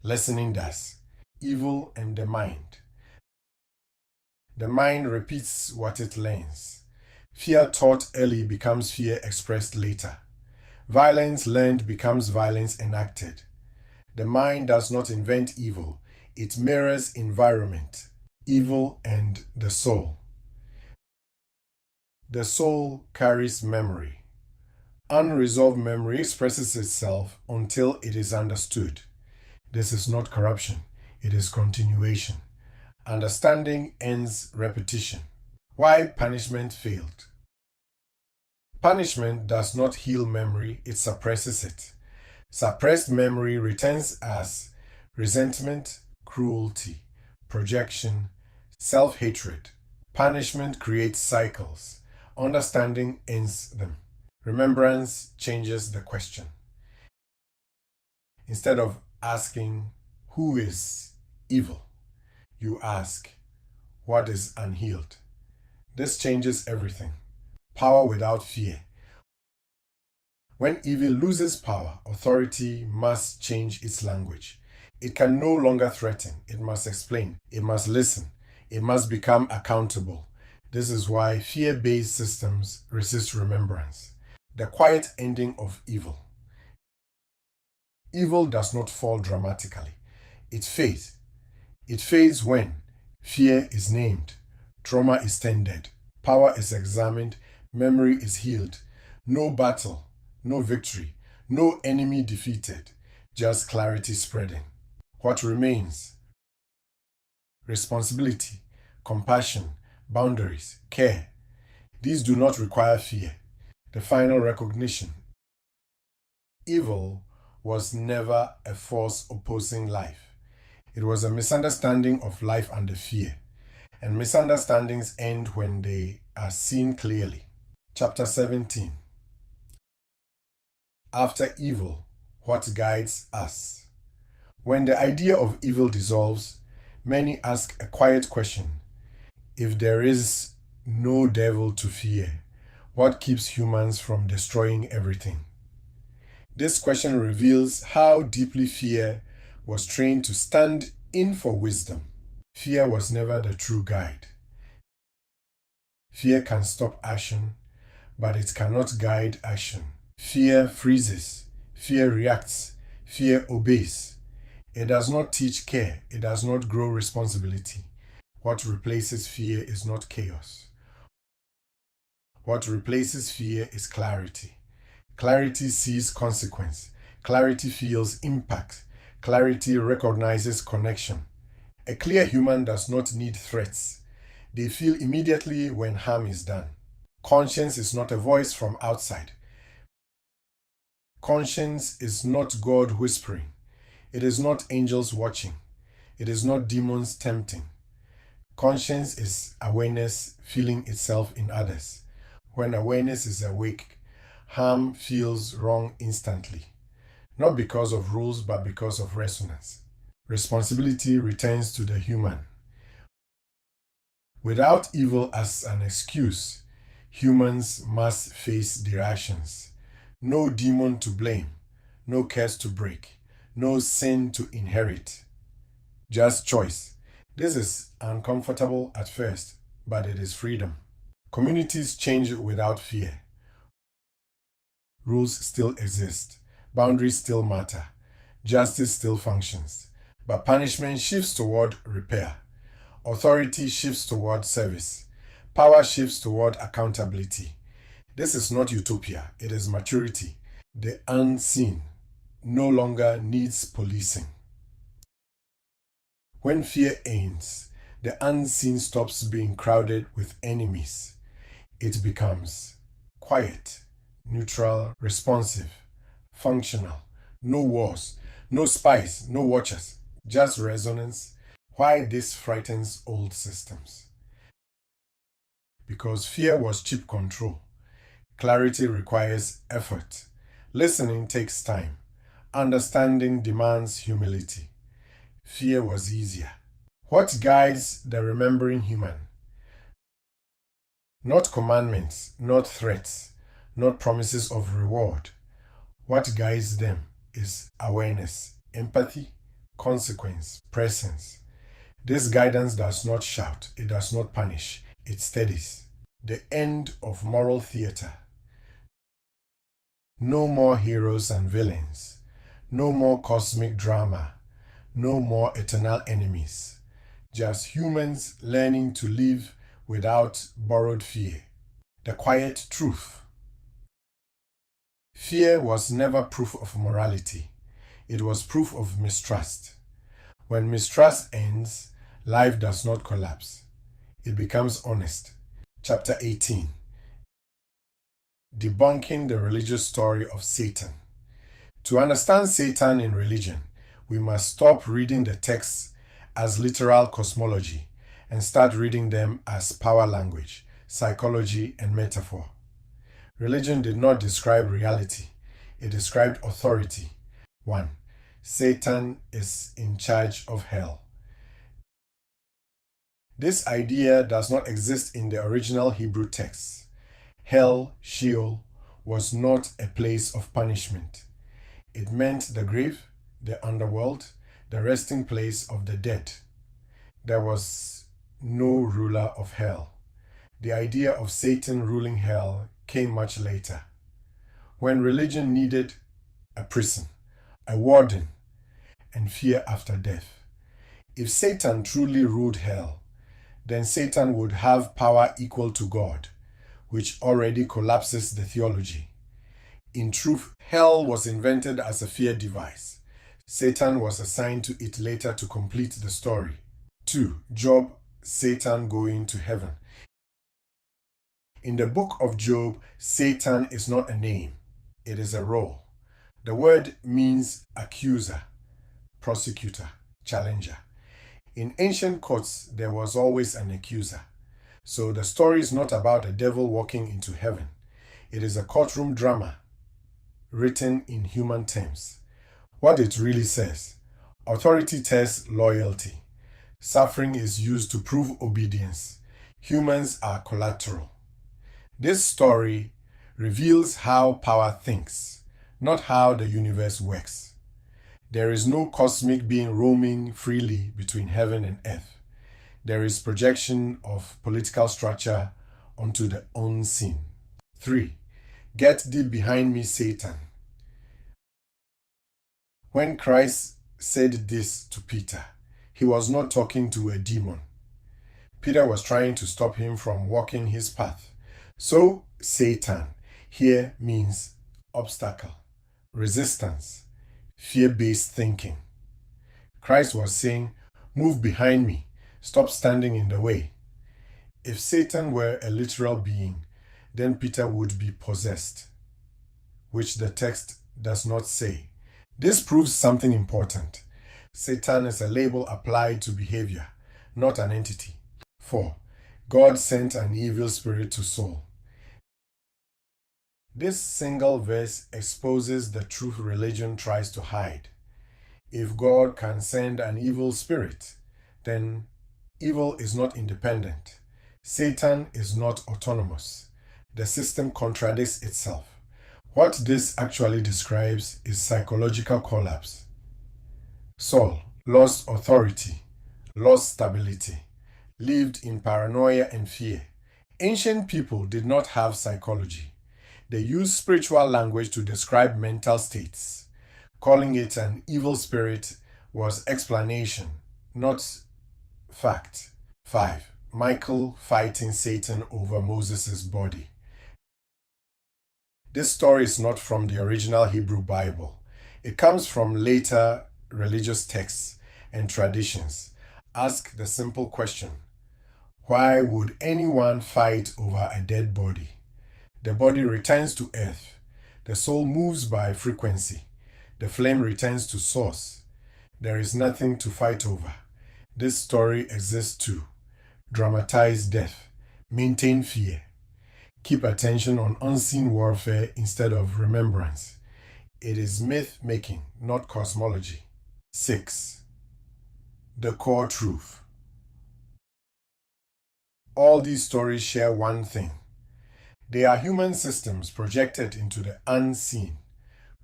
Lessening does. Evil and the mind. The mind repeats what it learns. Fear taught early becomes fear expressed later. Violence learned becomes violence enacted. The mind does not invent evil. It mirrors environment. Evil and the soul. The soul carries memory. Unresolved memory expresses itself until it is understood. This is not corruption. It is continuation. Understanding ends repetition. Why punishment failed. Punishment does not heal memory, it suppresses it. Suppressed memory returns as resentment, cruelty, projection, self-hatred. Punishment creates cycles. Understanding ends them. Remembrance changes the question. Instead of asking, who is evil? You ask, what is unhealed? This changes everything. Power without fear. When evil loses power, authority must change its language. It can no longer threaten. It must explain. It must listen. It must become accountable. This is why fear-based systems resist remembrance. The quiet ending of evil. Evil does not fall dramatically. It fades. It fades when fear is named, trauma is tended, power is examined, memory is healed. No battle, no victory, no enemy defeated, just clarity spreading. What remains? Responsibility, compassion, boundaries, care. These do not require fear. The final recognition. Evil was never a force opposing life. It was a misunderstanding of life under fear. And misunderstandings end when they are seen clearly. Chapter 17. After evil, what guides us? When the idea of evil dissolves, many ask a quiet question. If there is no devil to fear, what keeps humans from destroying everything? This question reveals how deeply fear was trained to stand in for wisdom. Fear was never the true guide. Fear can stop action, but it cannot guide action. Fear freezes. Fear reacts. Fear obeys. It does not teach care. It does not grow responsibility. What replaces fear is not chaos. What replaces fear is clarity. Clarity sees consequence. Clarity feels impact. Clarity recognizes connection. A clear human does not need threats. They feel immediately when harm is done. Conscience is not a voice from outside. Conscience is not God whispering. It is not angels watching. It is not demons tempting. Conscience is awareness feeling itself in others. When awareness is awake, harm feels wrong instantly. Not because of rules, but because of resonance. Responsibility returns to the human. Without evil as an excuse, humans must face their actions. No demon to blame, no curse to break, no sin to inherit. Just choice. This is uncomfortable at first, but it is freedom. Communities change without fear. Rules still exist. Boundaries still matter. Justice still functions. But punishment shifts toward repair. Authority shifts toward service. Power shifts toward accountability. This is not utopia, it is maturity. The unseen no longer needs policing. When fear ends, the unseen stops being crowded with enemies. It becomes quiet, neutral, responsive, functional. No wars, no spies, no watchers, just resonance. Why this frightens old systems? Because fear was cheap control. Clarity requires effort. Listening takes time. Understanding demands humility. Fear was easier. What guides the remembering human? Not commandments, not threats, not promises of reward. What guides them is awareness, empathy, consequence, presence. This guidance does not shout, it does not punish, it steadies. The end of moral theater. No more heroes and villains. No more cosmic drama. No more eternal enemies. Just humans learning to live without borrowed fear. The quiet truth. Fear was never proof of morality. It was proof of mistrust. When mistrust ends, life does not collapse. It becomes honest. Chapter 18. Debunking the religious story of Satan. To understand Satan in religion, we must stop reading the texts as literal cosmology and start reading them as power language, psychology, and metaphor. Religion did not describe reality, it described authority. 1. Satan is in charge of hell. This idea does not exist in the original Hebrew texts. Hell, Sheol, was not a place of punishment. It meant the grave, the underworld, the resting place of the dead. There was no ruler of hell. The idea of Satan ruling hell came much later, when religion needed a prison, a warden, and fear after death. If Satan truly ruled hell, then Satan would have power equal to God, which already collapses the theology. In truth, hell was invented as a fear device. Satan was assigned to it later to complete the story. 2. Job, Satan going to heaven. In the book of Job, Satan is not a name, it is a role. The word means accuser, prosecutor, challenger. In ancient courts, there was always an accuser. So the story is not about a devil walking into heaven. It is a courtroom drama written in human terms. What it really says: authority tests loyalty. Suffering is used to prove obedience. Humans are collateral. This story reveals how power thinks, not how the universe works. There is no cosmic being roaming freely between heaven and earth. There is projection of political structure onto the unseen. 3. Get thee behind me, Satan. When Christ said this to Peter, he was not talking to a demon. Peter was trying to stop him from walking his path. So, Satan here means obstacle, resistance, fear-based thinking. Christ was saying, move behind me, stop standing in the way. If Satan were a literal being, then Peter would be possessed, which the text does not say. This proves something important. Satan is a label applied to behavior, not an entity. 4. God sent an evil spirit to Saul. This single verse exposes the truth religion tries to hide. If God can send an evil spirit, then evil is not independent. Satan is not autonomous. The system contradicts itself. What this actually describes is psychological collapse. Saul lost authority, lost stability, lived in paranoia and fear. Ancient people did not have psychology. They used spiritual language to describe mental states. Calling it an evil spirit was explanation, not fact. 5. Michael fighting Satan over Moses' body. This story is not from the original Hebrew Bible. It comes from later religious texts and traditions. Ask the simple question, why would anyone fight over a dead body? The body returns to earth. The soul moves by frequency. The flame returns to source. There is nothing to fight over. This story exists to dramatize death, maintain fear, keep attention on unseen warfare instead of remembrance. It is myth-making, not cosmology. 6. The core truth. All these stories share one thing. They are human systems projected into the unseen.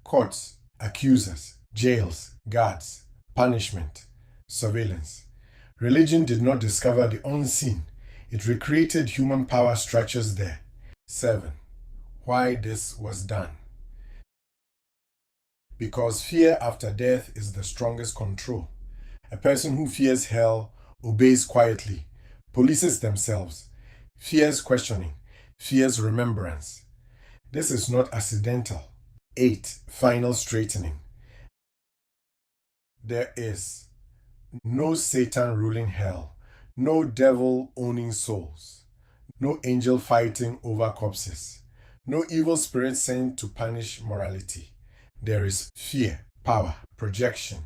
Courts, accusers, jails, guards, punishment, surveillance. Religion did not discover the unseen. It recreated human power structures there. 7. Why this was done. Because fear after death is the strongest control. A person who fears hell obeys quietly, polices themselves, fears questioning, fears remembrance. This is not accidental. 8. Final straightening. There is no Satan ruling hell, no devil owning souls, no angel fighting over corpses, no evil spirit sent to punish morality. There is fear, power, projection,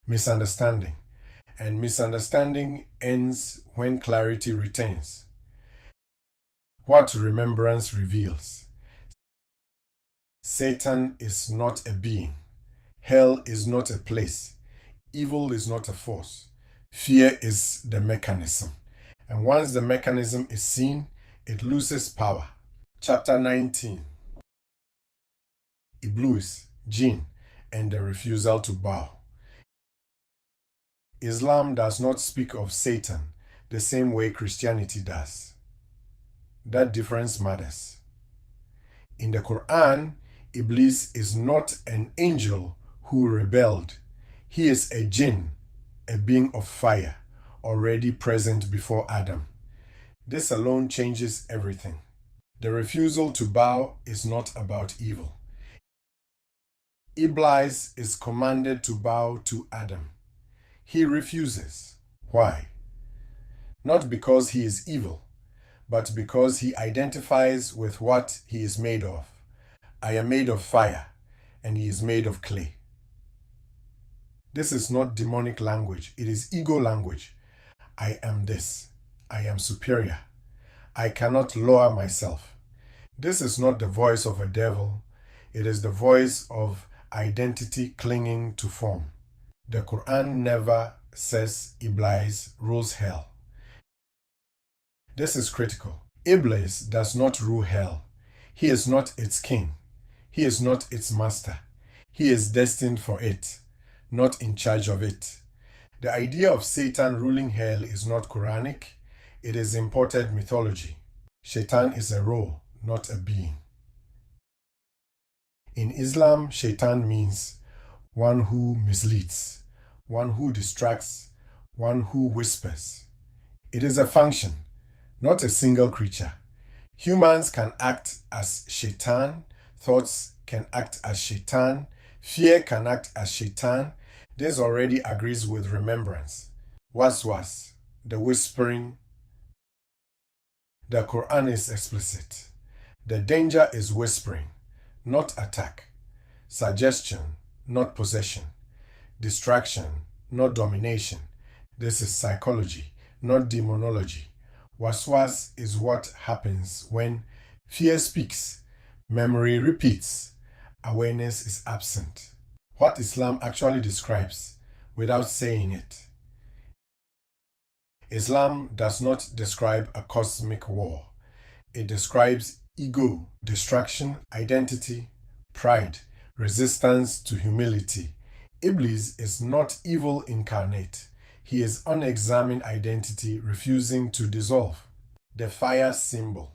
misunderstanding, and misunderstanding ends when clarity returns. What remembrance reveals. Satan is not a being. Hell is not a place. Evil is not a force. Fear is the mechanism. And once the mechanism is seen, it loses power. Chapter 19. Iblis, Jinn, and the refusal to bow. Islam does not speak of Satan the same way Christianity does. That difference matters. In the Quran, Iblis is not an angel who rebelled. He is a jinn, a being of fire, already present before Adam. This alone changes everything. The refusal to bow is not about evil. Iblis is commanded to bow to Adam. He refuses. Why? Not because he is evil, but because he identifies with what he is made of. I am made of fire, and he is made of clay. This is not demonic language, it is ego language. I am this. I am superior. I cannot lower myself. This is not the voice of a devil, it is the voice of identity clinging to form. The Quran never says Iblis rules hell. This is critical. Iblis does not rule hell. He is not its king. He is not its master. He is destined for it, not in charge of it. The idea of Satan ruling hell is not Quranic. It is imported mythology. Shaitan is a role, not a being. In Islam, Shaitan means one who misleads, one who distracts, one who whispers. It is a function, not a single creature. Humans can act as Shaitan, thoughts can act as Shaitan, fear can act as Shaitan. This already agrees with remembrance. Waswas, the whispering. The Quran is explicit. The danger is whispering, not attack. Suggestion, not possession. Distraction, not domination. This is psychology, not demonology. Waswas is what happens when fear speaks, memory repeats, awareness is absent. What Islam actually describes, without saying it. Islam does not describe a cosmic war. It describes ego, distraction, identity, pride, resistance to humility. Iblis is not evil incarnate. He is unexamined identity refusing to dissolve. The fire symbol.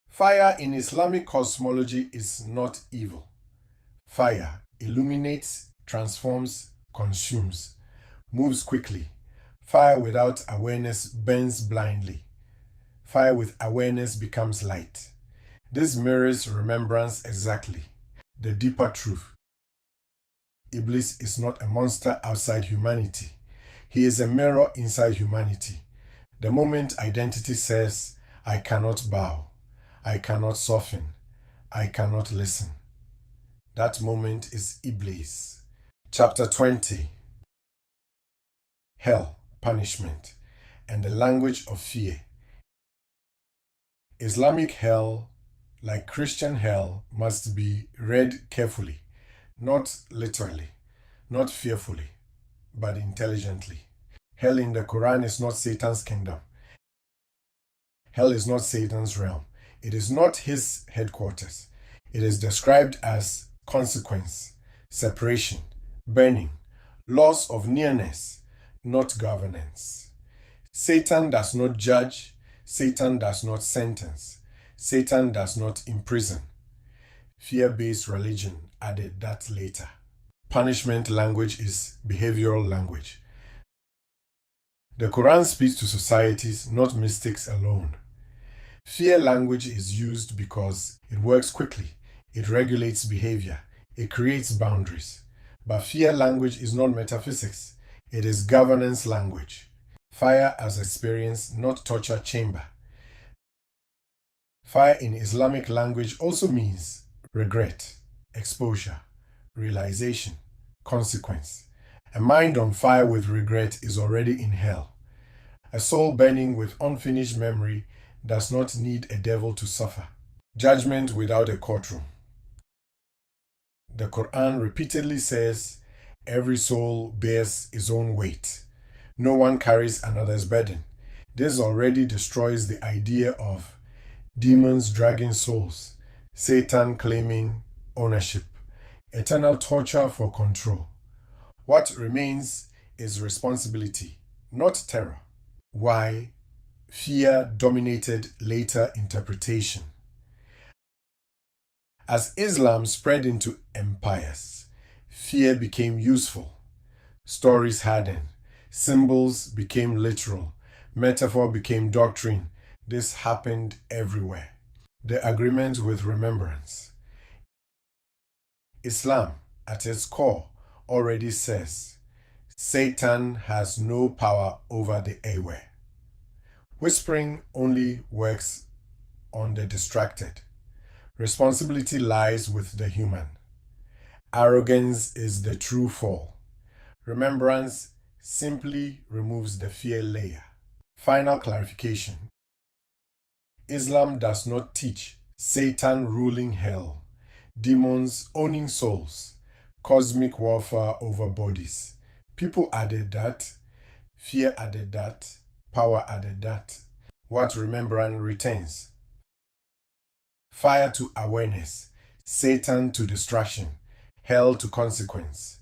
Fire in Islamic cosmology is not evil. Fire illuminates, transforms, consumes, moves quickly. Fire without awareness burns blindly. Fire with awareness becomes light. This mirrors remembrance exactly, the deeper truth. Iblis is not a monster outside humanity. He is a mirror inside humanity. The moment identity says, I cannot bow, I cannot soften, I cannot listen, that moment is Iblis. Chapter 20. Hell, punishment, and the language of fear. Islamic hell, like Christian hell, must be read carefully, not literally, not fearfully, but intelligently. Hell in the Quran is not Satan's kingdom. Hell is not Satan's realm. It is not his headquarters. It is described as consequence, separation, burning, loss of nearness, not governance. Satan does not judge. Satan does not sentence. Satan does not imprison. Fear-based religion added that later. Punishment language is behavioral language. The Quran speaks to societies, not mystics alone. Fear language is used because it works quickly, it regulates behavior, it creates boundaries. But fear language is not metaphysics, it is governance language. Fire as experience, not torture chamber. Fire in Islamic language also means regret, exposure, realization, consequence. A mind on fire with regret is already in hell. A soul burning with unfinished memory does not need a devil to suffer. Judgment without a courtroom. The Quran repeatedly says, every soul bears its own weight. No one carries another's burden. This already destroys the idea of demons dragging souls, Satan claiming ownership, eternal torture for control. What remains is responsibility, not terror. Why? Fear dominated later interpretation. As Islam spread into empires, fear became useful. Stories hardened. Symbols became literal. Metaphor became doctrine. This happened everywhere. The agreement with remembrance. Islam, at its core, already says, Satan has no power over the airway. Whispering only works on the distracted. Responsibility lies with the human. Arrogance is the true fall. Remembrance simply removes the fear layer. Final clarification. Islam does not teach Satan ruling hell, demons owning souls, cosmic warfare over bodies. People added that, fear added that, power added that. What remembrance retains? Fire to awareness, Satan to distraction, hell to consequence,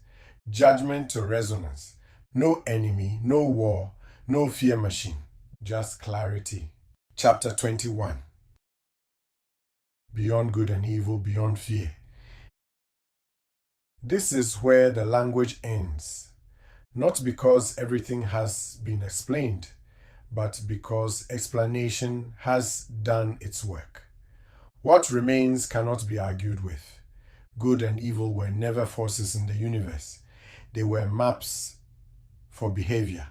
judgment to resonance. No enemy, no war, no fear machine, just clarity. Chapter 21. Beyond good and evil, beyond fear. This is where the language ends, not because everything has been explained, but because explanation has done its work. What remains cannot be argued with. Good and evil were never forces in the universe. They were maps for behavior.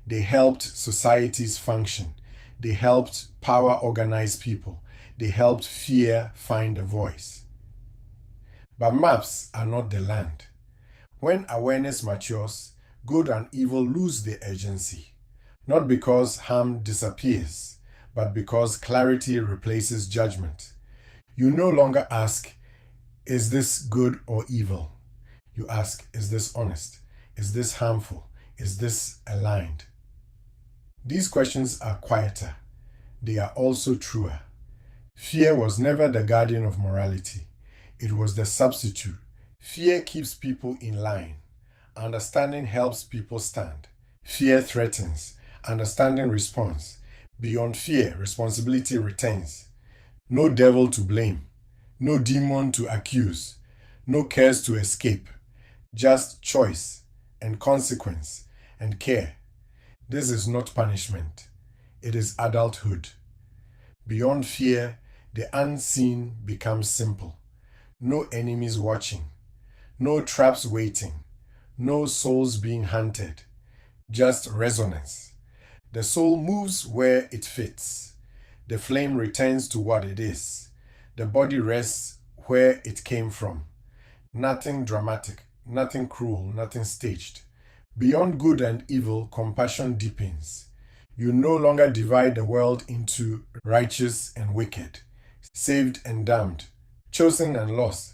They helped societies function. They helped power organize people. They helped fear find a voice. But maps are not the land. When awareness matures, good and evil lose their agency. Not because harm disappears, but because clarity replaces judgment. You no longer ask, is this good or evil? You ask, is this honest? Is this harmful? Is this aligned? These questions are quieter. They are also truer. Fear was never the guardian of morality. It was the substitute. Fear keeps people in line. Understanding helps people stand. Fear threatens. Understanding responds. Beyond fear, responsibility retains. No devil to blame. No demon to accuse. No cares to escape. Just choice and consequence and care. This is not punishment. It is adulthood. Beyond fear, the unseen becomes simple. No enemies watching. No traps waiting. No souls being hunted. Just resonance. The soul moves where it fits. The flame returns to what it is. The body rests where it came from. Nothing dramatic, nothing cruel, nothing staged. Beyond good and evil, compassion deepens. You no longer divide the world into righteous and wicked, saved and damned, chosen and lost.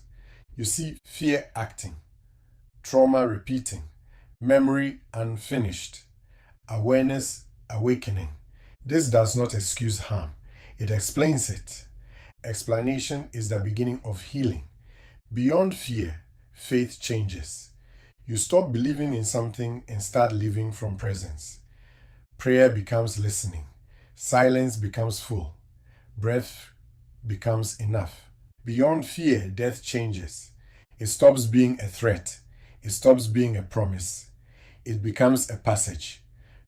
You see fear acting, trauma repeating, memory unfinished, awareness awakening. This does not excuse harm. It explains it. Explanation is the beginning of healing. Beyond fear, faith changes. You stop believing in something and start living from presence. Prayer becomes listening. Silence becomes full. Breath becomes enough. Beyond fear, death changes. It stops being a threat. It stops being a promise. It becomes a passage.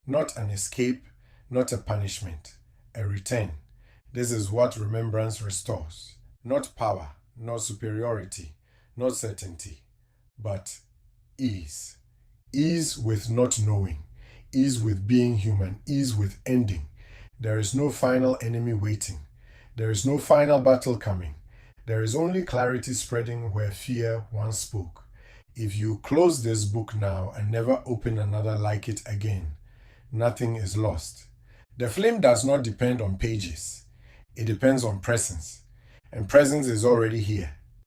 Not an escape, not a punishment, a return. This is what remembrance restores. Not power, not superiority, not certainty, but ease. Ease with not knowing. Ease with being human. Ease with ending. There is no final enemy waiting. There is no final battle coming. There is only clarity spreading where fear once spoke. If you close this book now and never open another like it again, nothing is lost. The flame does not depend on pages. It depends on presence. And presence is already here.